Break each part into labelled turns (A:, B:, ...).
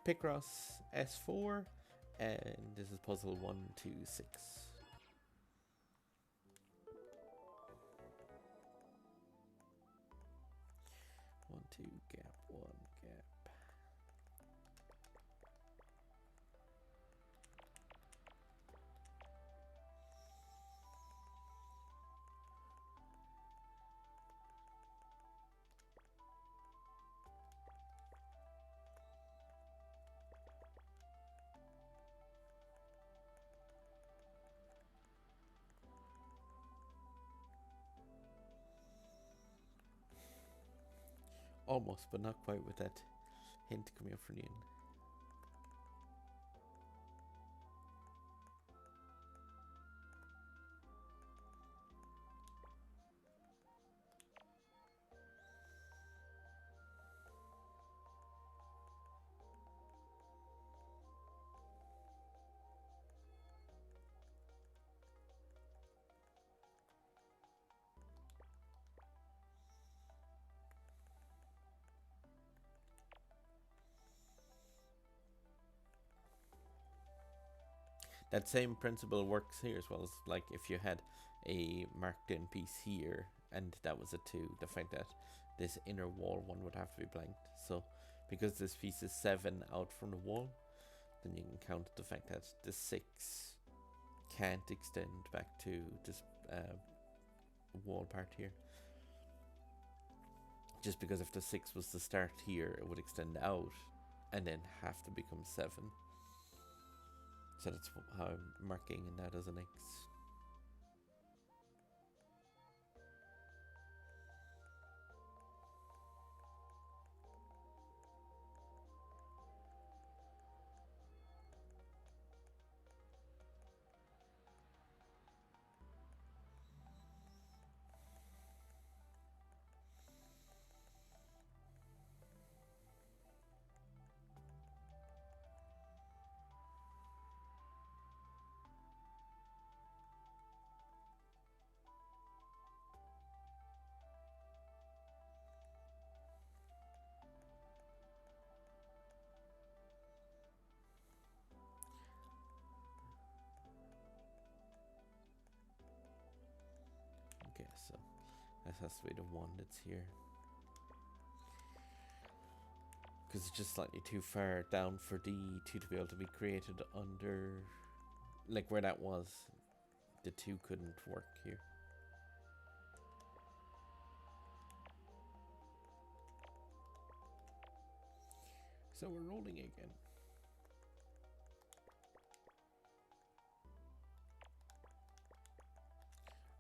A: Picross S4, and this is puzzle 126. 1, 2, gap, 1, gap. Almost, but not quite with that hint coming up from the end. That same principle works here as well, as like if you had a marked in piece here and that was a 2, the fact that this inner wall one would have to be blanked. So because this piece is 7 out from the wall, then you can count the fact that the 6 can't extend back to this wall part here. Just because if the 6 was to start here, it would extend out and then have to become 7. So that's how I'm marking that as an X. Okay, so that has to be the 1 that's here. Because it's just slightly too far down for the 2 to be able to be created under, like where that was, the 2 couldn't work here. So we're rolling again.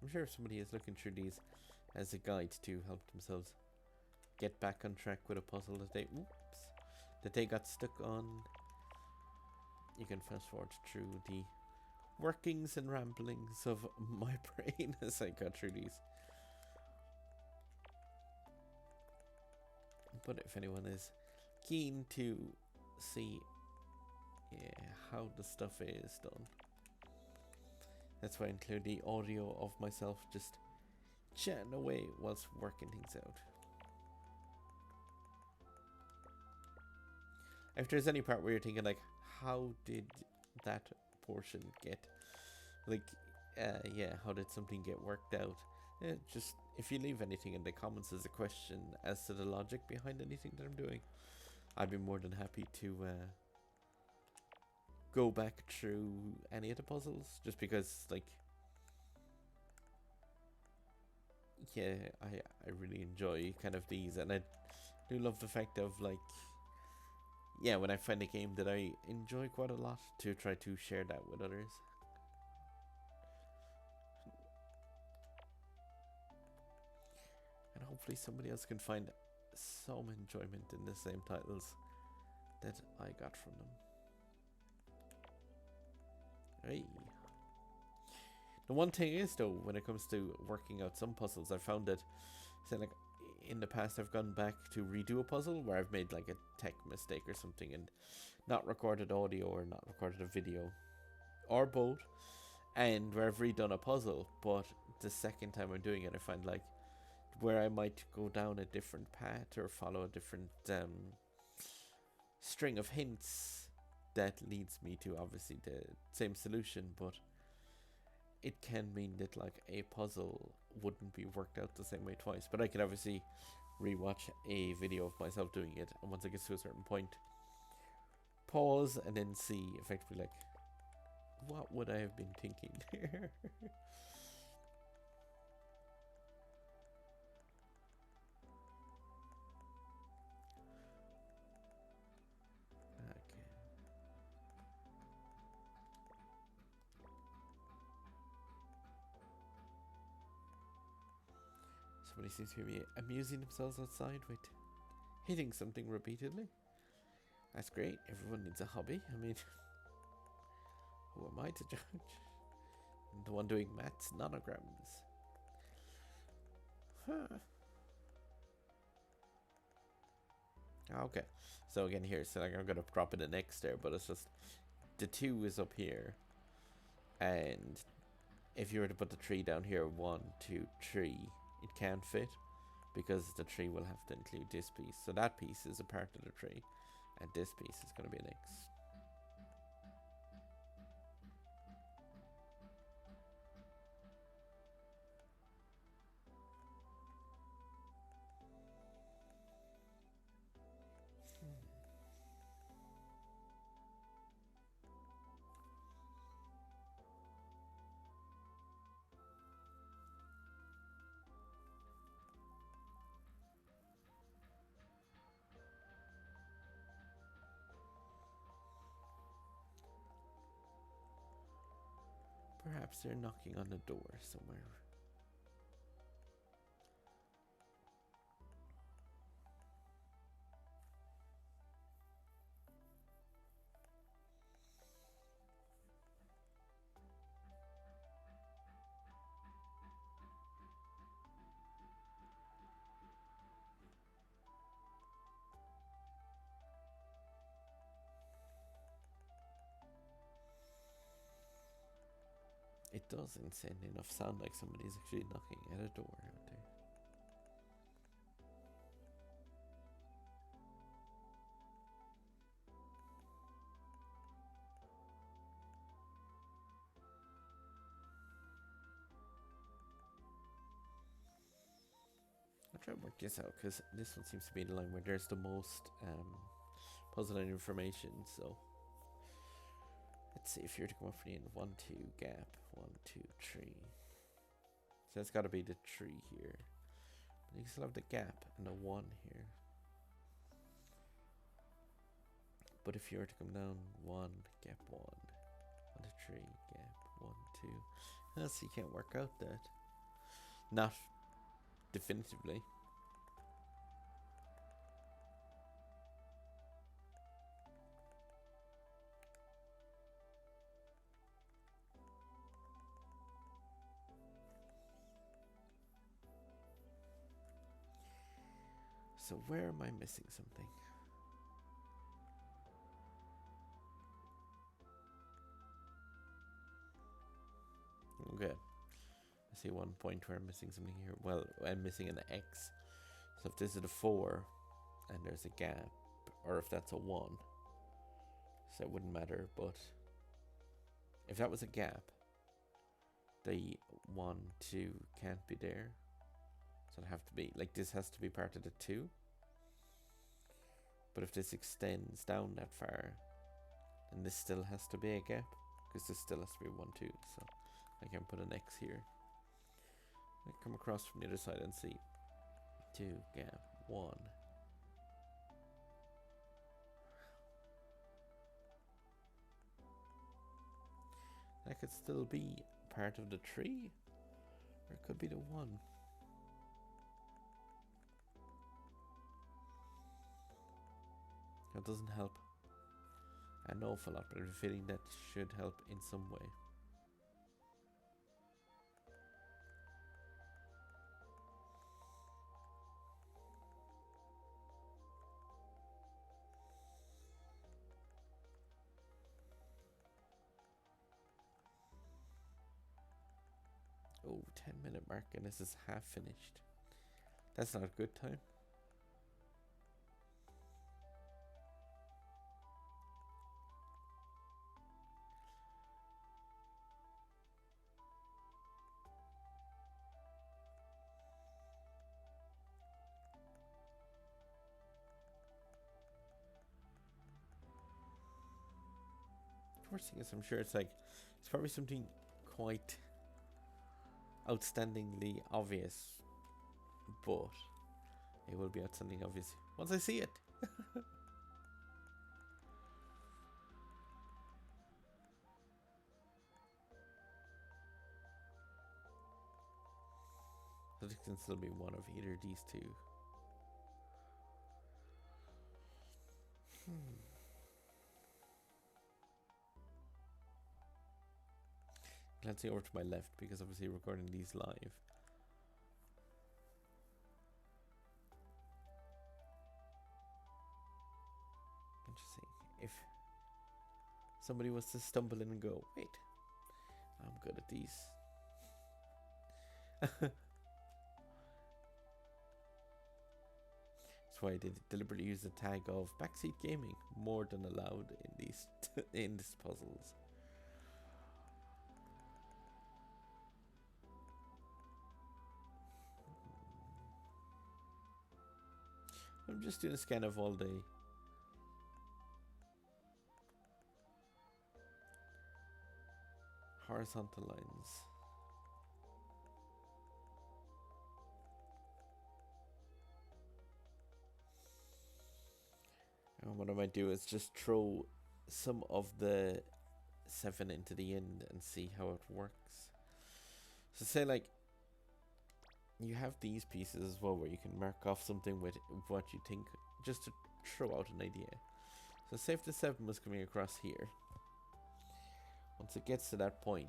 A: I'm sure somebody is looking through these as a guide to help themselves get back on track with a puzzle that they got stuck on. You can fast forward through the workings and ramblings of my brain as I got through these. But if anyone is keen to see how the stuff is done, that's why I include the audio of myself just chatting away whilst working things out. If there's any part where you're thinking like, how did that portion get, like, how did something get worked out? Just, if you leave anything in the comments as a question as to the logic behind anything that I'm doing, I'd be more than happy to go back through any of the puzzles, just because, like, yeah, I really enjoy kind of these, and I do love the fact of, like, yeah, when I find a game that I enjoy quite a lot, to try to share that with others. And hopefully somebody else can find some enjoyment in the same titles that I got from them. Hey. The one thing is, though, when it comes to working out some puzzles, I found that, say, like, in the past I've gone back to redo a puzzle where I've made like a tech mistake or something and not recorded audio or not recorded a video, or both, and where I've redone a puzzle, but the second time I'm doing it I find like where I might go down a different path or follow a different string of hints that leads me to obviously the same solution, but it can mean that like a puzzle wouldn't be worked out the same way twice. But I could obviously rewatch a video of myself doing it, and once I get to a certain point, pause and then see effectively like, what would I have been thinking there? Okay. Somebody seems to be amusing themselves outside with hitting something repeatedly. That's great. Everyone needs a hobby. I mean, who am I to judge? I'm the one doing maths nanograms. Huh. Okay. So again here, so like I'm gonna drop in an X there, but it's just the 2 is up here, and if you were to put the 3 down here, 1, 2, 3, it can't fit because the 3 will have to include this piece. So that piece is a part of the 3, and this piece is going to be an X. Perhaps they're knocking on the door somewhere. It does, insanely enough, sound like somebody's actually knocking at a door out there. I'll try to work this out because this one seems to be the line where there's the most puzzling information. So let's see if you're to come up for the end. 1, 2, gap. 1, 2, 3. So that's got to be the 3 here. But you still have the gap and the 1 here. But if you were to come down 1, gap 1, 1 to 3, gap 1, 2. So you can't work out that. Not definitively. So where am I missing something? Okay. I see one point where I'm missing something here. Well, I'm missing an X. So if this is a 4 and there's a gap, or if that's a 1, so it wouldn't matter, but if that was a gap, the 1, 2 can't be there. So it'd have to be, like this has to be part of the 2. But if this extends down that far, then this still has to be a gap, because this still has to be 1, 2. So I can put an X here. I come across from the other side and see 2, gap, 1. That could still be part of the 3, or it could be the 1. That doesn't help an awful lot, but I have a feeling that should help in some way. Oh, 10-minute mark and this is half finished. That's not a good time. worst thing is, I'm sure it's probably something quite outstandingly obvious, but it will be outstandingly obvious once I see it. But it can still be one of either of these two. Glancing over to my left, because obviously recording these live. Interesting. If somebody was to stumble in and go, wait, I'm good at these. That's why I did deliberately use the tag of backseat gaming, more than allowed in these in these puzzles. I'm just doing a scan of all the horizontal lines. And what I might do is just throw some of the 7 into the end and see how it works. So say like you have these pieces as well where you can mark off something with what you think, just to throw out an idea. So say if the 7 was coming across here, once it gets to that point,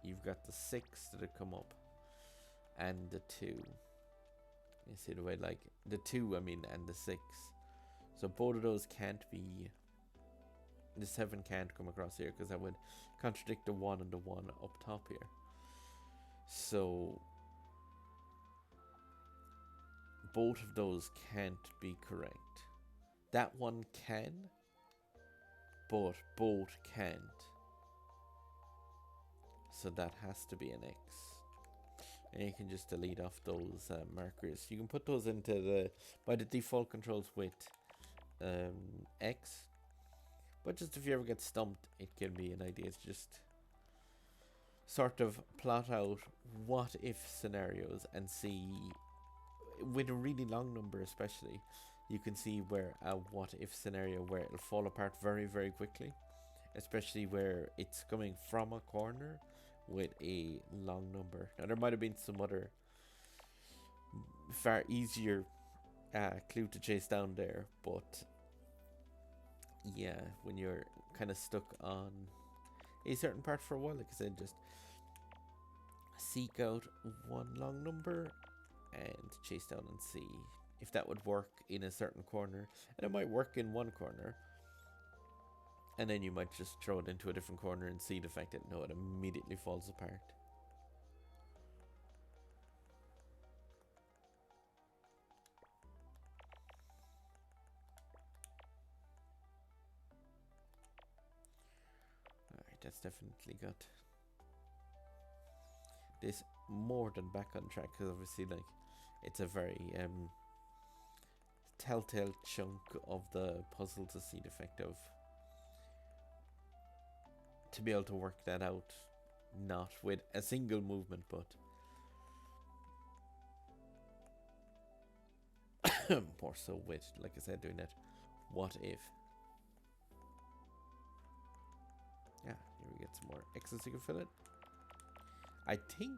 A: you've got the 6 that come up and the 2. You see the way, like the 2 and the 6. So both of those can't be, the 7 can't come across here because that would contradict the 1 and the 1 up top here. So both of those can't be correct. That one can, but both can't. So that has to be an X. And you can just delete off those markers. You can put those into the, by the default controls with X. But just if you ever get stumped, it can be an idea to just sort of plot out what if scenarios and see, with a really long number especially, you can see where a what if scenario where it'll fall apart very, very quickly, especially where it's coming from a corner with a long number. Now there might have been some other far easier clue to chase down there, but yeah, when you're kind of stuck on a certain part for a while, like I said, just seek out one long number and chase down and see if that would work in a certain corner. And it might work in one corner, and then you might just throw it into a different corner and see the fact that no, it immediately falls apart. Alright, that's definitely got this more than back on track, because obviously like it's a very telltale chunk of the puzzle to see the effect of, to be able to work that out, not with a single movement, but more so with, like I said, doing that what if. Yeah, here we get some more X's you can fill it. I think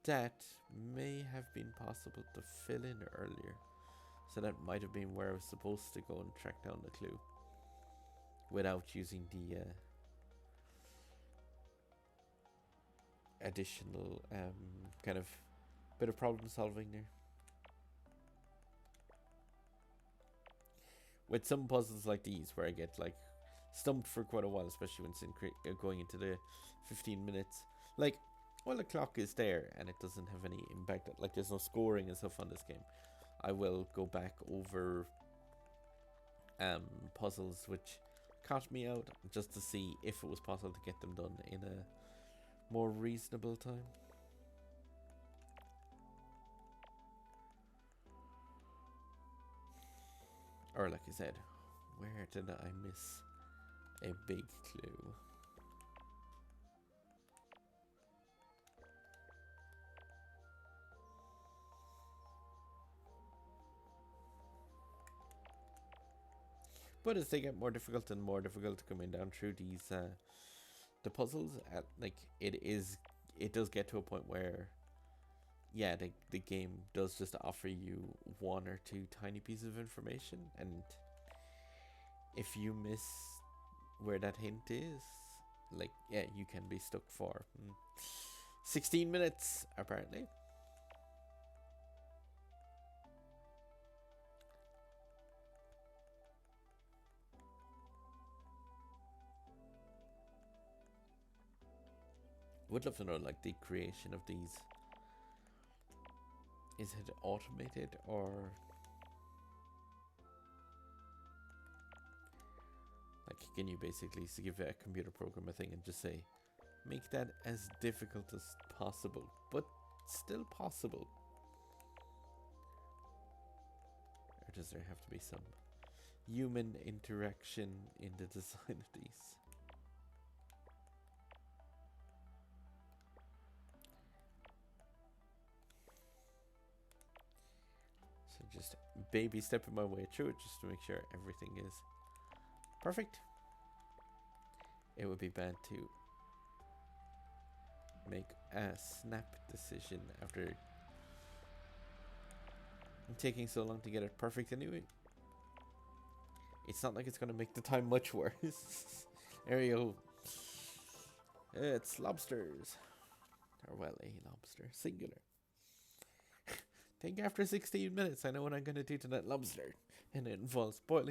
A: that may have been possible to fill in earlier, so that might have been where I was supposed to go and track down the clue without using the additional kind of bit of problem solving there. With some puzzles like these where I get like stumped for quite a while, especially when it's going into the 15 minutes, like, well, the clock is there and it doesn't have any impact, like there's no scoring and stuff on this game, I will go back over puzzles which caught me out, just to see if it was possible to get them done in a more reasonable time. Or like I said, Where did I miss a big clue? But as they get more difficult and more difficult coming down through these the puzzles, it does get to a point where the game does just offer you one or two tiny pieces of information, and if you miss where that hint is, you can be stuck for 16 minutes apparently. Would love to know the creation of these. Is it automated, or can you basically give a computer program a thing and just say, make that as difficult as possible, but still possible? Or does there have to be some human interaction in the design of these? So just baby stepping my way through it just to make sure everything is perfect. It would be bad to make a snap decision after taking so long to get it perfect anyway. It's not like it's going to make the time much worse. There you go. It's lobsters. Or well, a lobster. Singular. Think after 16 minutes I know what I'm going to do to that lobster. And it involves boiling